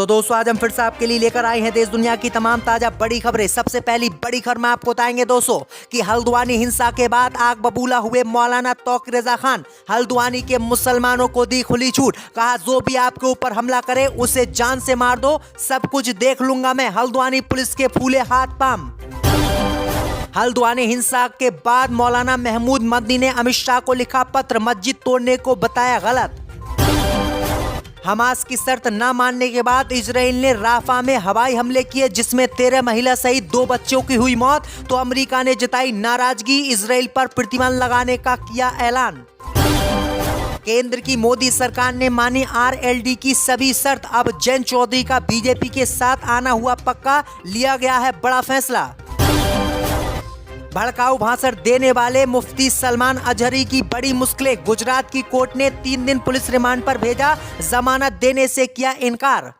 तो दोस्तों आज हम फिर से आपके लिए लेकर आए हैं देश दुनिया की तमाम ताजा बड़ी खबरें। सबसे पहली बड़ी खबर में आपको बताएंगे दोस्तों कि हल्द्वानी हिंसा के बाद आग बबूला हुए मौलाना तौकीर रजा खान। हल्द्वानी के मुसलमानों को दी खुली छूट, कहा जो भी आपके ऊपर हमला करे उसे जान से मार दो, सब कुछ देख लूंगा मैं। हल्द्वानी पुलिस के फूले हाथ पांव। हल्द्वानी हिंसा के बाद मौलाना महमूद मदनी ने अमित शाह को लिखा पत्र, मस्जिद तोड़ने को बताया गलत। हमास की शर्त न मानने के बाद इजराइल ने राफा में हवाई हमले किए जिसमें 13 महिला सहित 2 बच्चों की हुई मौत। तो अमेरिका ने जताई नाराजगी, इजराइल पर प्रतिबंध लगाने का किया ऐलान। केंद्र की मोदी सरकार ने मानी आरएलडी की सभी शर्त, अब जैन चौधरी का बीजेपी के साथ आना हुआ पक्का, लिया गया है बड़ा फैसला। भड़काऊ भाषण देने वाले मुफ्ती सलमान अजहरी की बड़ी मुश्किलें, गुजरात की कोर्ट ने 3 दिन पुलिस रिमांड पर भेजा, जमानत देने से किया इनकार।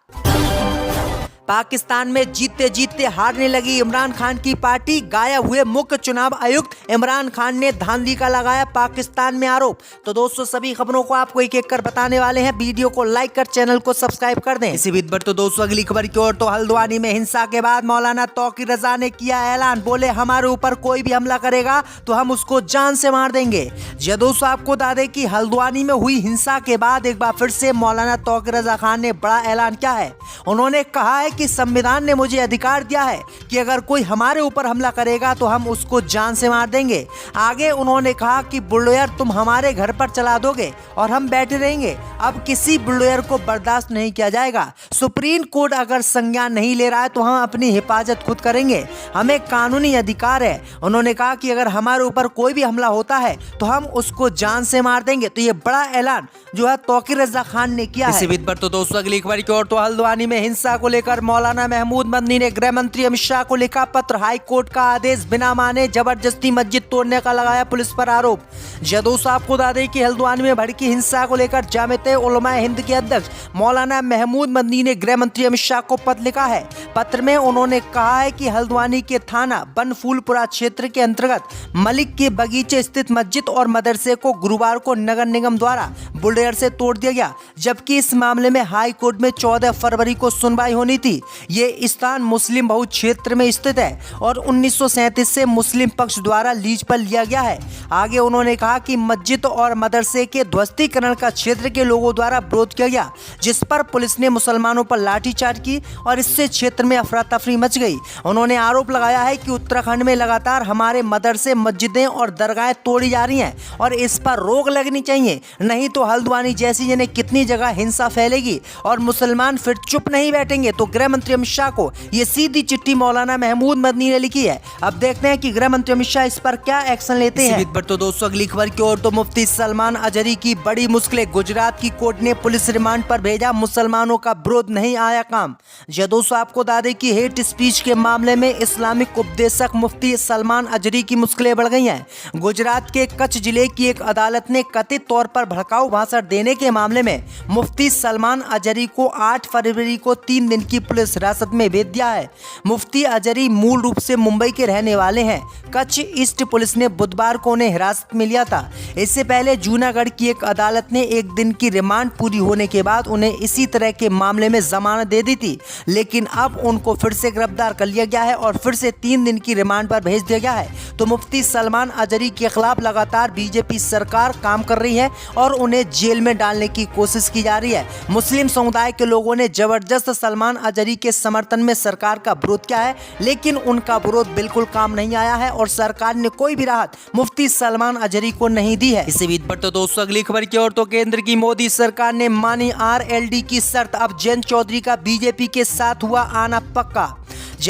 पाकिस्तान में जीतते जीतते हारने लगी इमरान खान की पार्टी, गायब हुए मुख्य चुनाव आयुक्त। इमरान खान ने धांधली का लगाया पाकिस्तान में आरोप। तो दोस्तों सभी खबरों को आपको एक एक कर बताने वाले हैं, वीडियो को लाइक कर चैनल को सब्सक्राइब कर दें। इसी बीच पर तो दोस्तों अगली खबर की ओर। तो हल्द्वानी में हिंसा के बाद मौलाना तौकीर रजा ने किया ऐलान, बोले हमारे ऊपर कोई भी हमला करेगा तो हम उसको जान से मार देंगे। जी दोस्तों आपको बता दें कि हल्द्वानी में हुई हिंसा के बाद एक बार फिर से मौलाना तौकीर रजा खान ने बड़ा ऐलान किया है। उन्होंने कहा है कि संविधान ने मुझे अधिकार दिया है कि अगर कोई हमारे ऊपर हमला करेगा तो हम उसको जान से मार देंगे। आगे उन्होंने कहा कि बुलडोजर तुम हमारे घर पर चला दोगे और हम बैठे रहेंगे, अब किसी बुलडोजर को बर्दाश्त नहीं किया जाएगा। सुप्रीम कोर्ट अगर संज्ञान नहीं ले रहा है तो हम अपनी हिफाजत खुद करेंगे, हमें कानूनी अधिकार है। उन्होंने कहा कि अगर हमारे ऊपर कोई भी हमला होता है तो हम उसको जान से मार देंगे। तो ये बड़ा ऐलान जो है तौकीर रजा खान ने किया है। इसी बीच पर तो दोस्तों अगली खबर की ओर। तो हल्द्वानी में हिंसा को लेकर मौलाना महमूद मदनी ने गृह मंत्री अमित शाह को लिखा पत्र, हाई कोर्ट का आदेश बिना माने जबरदस्ती मस्जिद तोड़ने का लगाया पुलिस पर आरोप। दोस्तों आपको बता दें कि हल्द्वानी में भड़की हिंसा को लेकर जामियत उलमा हिंद के अध्यक्ष मौलाना महमूद मदनी ने गृह मंत्री अमित शाह को पत्र लिखा है। पत्र में उन्होंने कहा है कि हल्द्वानी के थाना बनफूलपुरा क्षेत्र के अंतर्गत मलिक के बगीचे स्थित मस्जिद और मदरसे को गुरुवार को नगर निगम द्वारा बुलडोजर से तोड़ दिया गया, जबकि इस मामले में हाई कोर्ट में 14 फरवरी को सुनवाई होनी थी। ये स्थान मुस्लिम बहुल क्षेत्र में स्थित है और 1937 से मुस्लिम पक्ष द्वारा लीज पर लिया गया है। आगे उन्होंने कहा कि मस्जिद और मदरसे के ध्वस्तीकरण का क्षेत्र के लोगों द्वारा विरोध किया गया, जिस पर पुलिस ने मुसलमानों पर लाठीचार्ज की और इससे क्षेत्र में अफरा तफरी मच गई। उन्होंने आरोप लगाया है कि उत्तराखंड में लगातार हमारे मदरसे, मस्जिदें और दरगाहें तोड़ी जा रही हैं और इस पर रोक लगनी चाहिए, नहीं तो हल्द्वानी जैसी जगह कितनी जगह हिंसा फैलेगी और मुसलमान फिर चुप नहीं बैठेंगे। तो गृह मंत्री अमित शाह को ये सीधी चिट्ठी मौलाना महमूद मदनी ने लिखी है। अब देखते हैं कि गृह मंत्री अमित शाह इस पर क्या एक्शन लेते हैं। पर तो दोस्तों अगली खबर की ओर। तो मुफ्ती सलमान अजहरी की बड़ी मुश्किलें, गुजरात की कोर्ट ने पुलिस रिमांड पर भेजा, मुसलमानों का विरोध नहीं आया काम। दोस्तों आपको बता दें कि हेट स्पीच के मामले में इस्लामिक उपदेशक मुफ्ती सलमान अजहरी की मुश्किलें बढ़ गई हैं। गुजरात के कच्छ जिले की एक अदालत ने कथित तौर पर भड़काऊ भाषण देने के मामले में मुफ्ती सलमान अजहरी को 8 फरवरी को 3 दिन की पुलिस हिरासत में भेज दिया है। मुफ्ती अजहरी मूल रूप से मुंबई के रहने वाले हैं। कच्छ ईस्ट पुलिस ने बुधवार को उन्हें हिरासत में लिया था। इससे पहले जूनागढ़ की एक अदालत ने 1 दिन की रिमांड पूरी होने के बाद उन्हें इसी तरह के मामले में जमानत दे दी थी, लेकिन अब उनको फिर से गिरफ्तार कर लिया गया है और फिर से 3 दिन की रिमांड पर भेज दिया गया है। तो मुफ्ती सलमान अजहरी के खिलाफ लगातार बीजेपी सरकार काम कर रही है और उन्हें जेल में डालने की कोशिश की जा रही है। मुस्लिम समुदाय के लोगों ने जबरदस्त सलमान अजहरी के समर्थन में सरकार का विरोध किया है, लेकिन उनका विरोध बिल्कुल काम नहीं आया है और सरकार ने कोई भी राहत मुफ्ती सलमान अजहरी को नहीं दी है। इसी बीच पर तो दोस्तों अगली खबर की ओर। तो केंद्र की मोदी सरकार ने मानी आरएलडी की शर्त, अब जैन चौधरी का बीजेपी के साथ हुआ आना पक्का।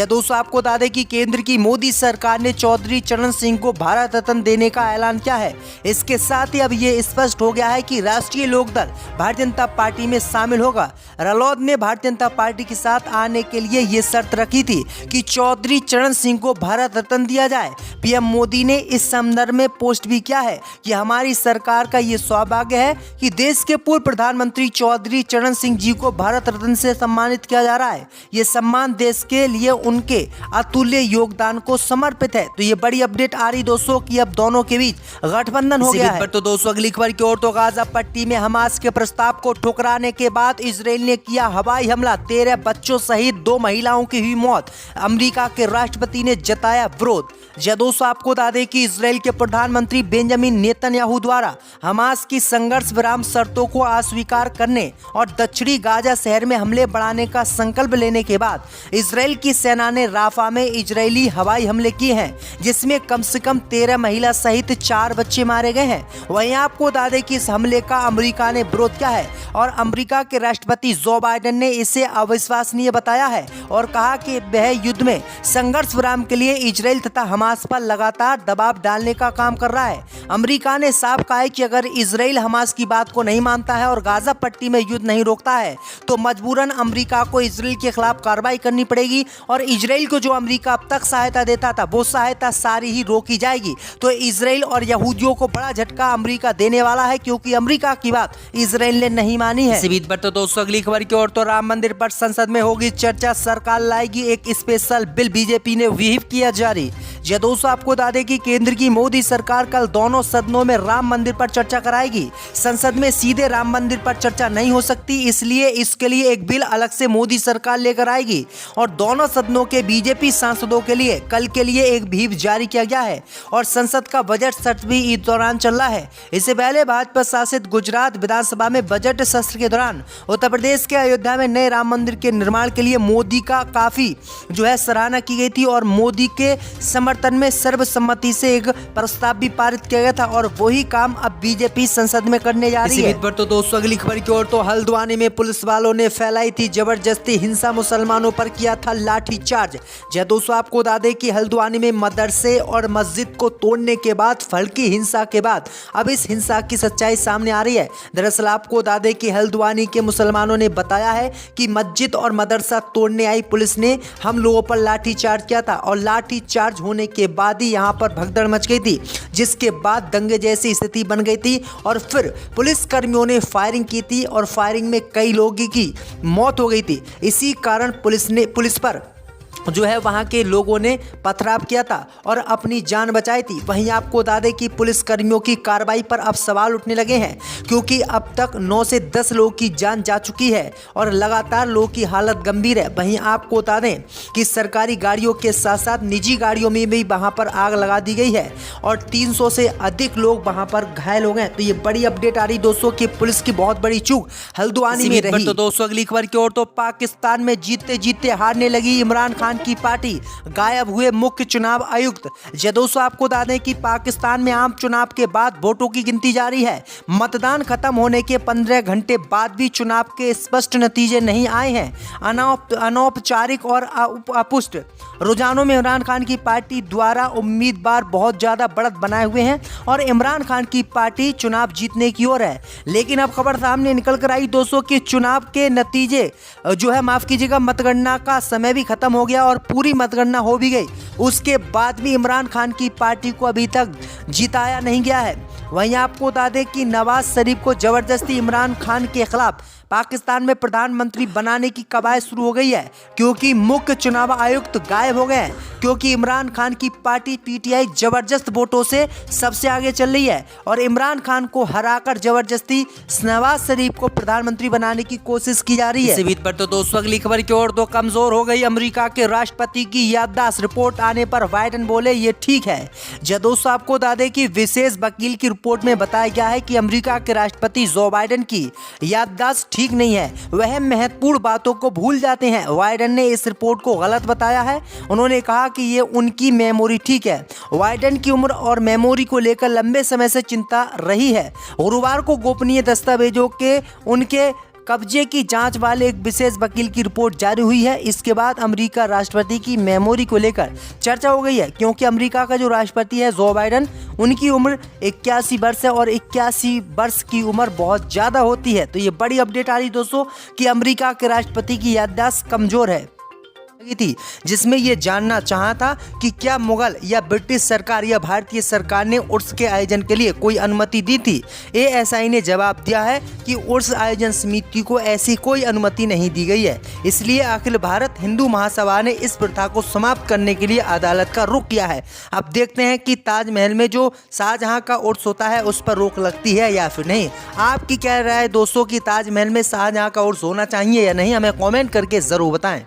दोस्तों आपको बता दें कि केंद्र की मोदी सरकार ने चौधरी चरण सिंह को भारत रत्न देने का ऐलान किया है। इसके साथ ही अब ये स्पष्ट हो गया है कि राष्ट्रीय लोकदल भारतीय जनता पार्टी में शामिल होगा। रालोद ने भारतीय जनता पार्टी के साथ आने के लिए ये शर्त रखी थी कि चौधरी चरण सिंह को भारत रत्न दिया जाए। पीएम मोदी ने इस संदर्भ में पोस्ट भी किया है कि हमारी सरकार का ये सौभाग्य है कि देश के पूर्व प्रधानमंत्री चौधरी चरण सिंह जी को भारत रत्न से सम्मानित किया जा रहा है। ये सम्मान देश के लिए उनके अतुल्य योगदान को समर्पित है। तो ये बड़ी अपडेट आ रही दोस्तों कि अब दोनों के बीच गठबंधन हो गया है। तो दोस्तों अगली खबर की ओर, तो गाजा पट्टी में हमास के प्रस्ताव को ठुकराने के बाद इजराइल ने किया हवाई हमला, 13 बच्चों सहित 2 महिलाओं की हुई मौत। अमेरिका के राष्ट्रपति ने जताया विरोध। दोस्तों आपको बता दें कि इजराइल के प्रधानमंत्री बेंजामिन नेतन्याहू द्वारा हमास की संघर्ष विराम शर्तों को अस्वीकार करने और दक्षिणी गाजा शहर में हमले बढ़ाने का संकल्प लेने के बाद इजराइल की सेना ने राफा में इजरायली हवाई हमले किए हैं, जिसमें कम से कम 13 महिला सहित 4 बच्चे मारे गए हैं। वहीं आपको बता दें कि इस हमले का अमेरिका ने विरोध किया है और अमेरिका के राष्ट्रपति जो बाइडेन ने इसे अविश्वसनीय बताया है और कहा कि वह युद्ध में संघर्ष विराम के लिए इजराइल तथा हमास पर लगातार दबाव डालने का काम कर रहा है। अमेरिका ने साफ कहा है कि अगर इजराइल हमास की बात को नहीं मानता है और गाजा पट्टी में युद्ध नहीं रोकता है तो मजबूरन अमेरिका को इजराइल के खिलाफ कार्रवाई करनी पड़ेगी और इजराइल को जो अमेरिका अब तक सहायता देता था वो सहायता सारी ही रोकी जाएगी। तो इजराइल और यहूदियों को बड़ा झटका अमेरिका देने वाला है, क्योंकि अमेरिका की बात इजराइल ने नहीं मानी है। इसी बीच पर तो दोस्तों अगली खबर की ओर, तो राम मंदिर पर संसद में होगी चर्चा, सरकार लाएगी एक स्पेशल बिल, बीजेपी ने व्हीप किया जारी। दोस्तों आपको बता दें कि केंद्र की मोदी सरकार कल दोनों सदनों में राम मंदिर पर चर्चा कराएगी। संसद में सीधे राम मंदिर पर चर्चा नहीं हो सकती, इसलिए इसके लिए एक बिल अलग से मोदी सरकार लेकर आएगी और दोनों सदनों के बीजेपी सांसदों के लिए कल के लिए एक व्हीप जारी किया गया है और संसद का बजट सत्र भी इस दौरान चल रहा है। इससे पहले भाजपा शासित गुजरात विधानसभा में बजट सत्र के दौरान उत्तर प्रदेश के अयोध्या में नए राम मंदिर के निर्माण के लिए मोदी का काफी सराहना की गई थी और मोदी के समर्थन में सर्वसम्मति से एक प्रस्ताव भी पारित किया गया था और वही काम अब बीजेपी संसद में करने जा रही है। पर तो दोस्तों अगली खबर की ओर, तो हल्द्वानी में पुलिस वालों ने फैलाई थी जबरदस्ती हिंसा, मुसलमानों पर किया था लाठीचार्ज। दोस्तों आपको बता दें कि हल्द्वानी में मदरसे और मस्जिद को तोड़ने के बाद हल्की हिंसा के बाद अब इस हिंसा की सच्चाई सामने आ रही है। दरअसल आपको बता दें कि हल्द्वानी के मुसलमानों ने बताया है कि मस्जिद और मदरसा तोड़ने आई पुलिस ने हम लोगों पर लाठीचार्ज किया था और लाठीचार्ज होने के बाद ही यहाँ पर भगदड़ मच गई थी, जिसके बाद दंगे जैसी स्थिति बन गई थी और फिर पुलिस कर्मियों ने फायरिंग की थी और फायरिंग में कई लोगों की मौत हो गई थी। इसी कारण पुलिस पर वहां के लोगों ने पथराव किया था और अपनी जान बचाई थी। वहीं आपको बता दें कि पुलिस कर्मियों की कार्रवाई पर अब सवाल उठने लगे हैं, क्योंकि अब तक 9 से 10 लोगों की जान जा चुकी है और लगातार लोगों की हालत गंभीर है। वहीं आपको बता दें कि सरकारी गाड़ियों के साथ साथ निजी गाड़ियों में भी वहां पर आग लगा दी गई है और 300 से अधिक लोग वहां पर घायल हो गए। तो ये बड़ी अपडेट आ रही दोस्तों कि पुलिस की बहुत बड़ी चूक हल्द्वानी में रही। तो दोस्तों अगली खबर की ओर, तो पाकिस्तान में जीतते जीतते हारने लगी इमरान खान की पार्टी, गायब हुए मुख्य चुनाव आयुक्त। दोस्तों आपको बता दें कि पाकिस्तान में आम चुनाव के बाद वोटों की गिनती जारी है। मतदान खत्म होने के 15 घंटे बाद भी चुनाव के स्पष्ट नतीजे नहीं आए हैं। अनौपचारिक और अपुष्ट रुझानों में इमरान खान की पार्टी द्वारा उम्मीदवार बहुत ज्यादा बढ़त बनाए हुए हैं और इमरान खान की पार्टी चुनाव जीतने की ओर है। लेकिन अब खबर सामने निकल कर आई दोस्तों कि चुनाव के नतीजे माफ कीजिएगा, मतगणना का समय भी खत्म हो गया और पूरी मतगणना हो भी गई, उसके बाद भी इमरान खान की पार्टी को अभी तक जिताया नहीं गया है। वहीं आपको बता दें कि नवाज शरीफ को जबरदस्ती इमरान खान के खिलाफ पाकिस्तान में प्रधानमंत्री बनाने की कवायद शुरू हो गई है, क्योंकि मुख्य चुनाव आयुक्त गायब हो गए हैं, क्योंकि इमरान खान की पार्टी पीटीआई जबरदस्त वोटों से सबसे आगे चल रही है और इमरान खान को हराकर जबरदस्ती नवाज शरीफ को प्रधानमंत्री बनाने की कोशिश की जा रही है। इसी बीच पर तो दोस्तों अगली खबर की ओर, तो कमजोर हो गई अमेरिका के राष्ट्रपति की याददाश्त, रिपोर्ट आने पर बाइडेन बोले ये ठीक है। दोस्तों आपको बता दें कि विशेष वकील की रिपोर्ट में बताया गया है कि अमेरिका के राष्ट्रपति जो बाइडेन की याददाश्त ठीक नहीं है, वह महत्वपूर्ण बातों को भूल जाते हैं। बाइडेन ने इस रिपोर्ट को गलत बताया है। उन्होंने कहा कि ये उनकी मेमोरी ठीक है। बाइडेन की उम्र और मेमोरी को लेकर लंबे समय से चिंता रही है। गुरुवार को गोपनीय दस्तावेजों के उनके कब्जे की जांच वाले एक विशेष वकील की रिपोर्ट जारी हुई है। इसके बाद अमेरिका राष्ट्रपति की मेमोरी को लेकर चर्चा हो गई है, क्योंकि अमेरिका का जो राष्ट्रपति है जो बाइडेन, उनकी उम्र 81 वर्ष है और 81 वर्ष की उम्र बहुत ज़्यादा होती है। तो ये बड़ी अपडेट आ रही दोस्तों कि अमेरिका के राष्ट्रपति की याददाश्त कमज़ोर है। लगी थी, जिसमें ये जानना चाहा था कि क्या मुगल या ब्रिटिश सरकार या भारतीय सरकार ने उर्स के आयोजन के लिए कोई अनुमति दी थी। एएसआई ने जवाब दिया है कि उर्स आयोजन समिति को ऐसी कोई अनुमति नहीं दी गई है, इसलिए अखिल भारत हिंदू महासभा ने इस प्रथा को समाप्त करने के लिए अदालत का रुख किया है। अब देखते हैं कि ताजमहल में जो शाहजहां का उर्स होता है उस पर रोक लगती है या फिर नहीं। आपकी क्या राय है दोस्तों कि ताजमहल में शाहजहां का उर्स होना चाहिए या नहीं, हमें कॉमेंट करके ज़रूर बताएं।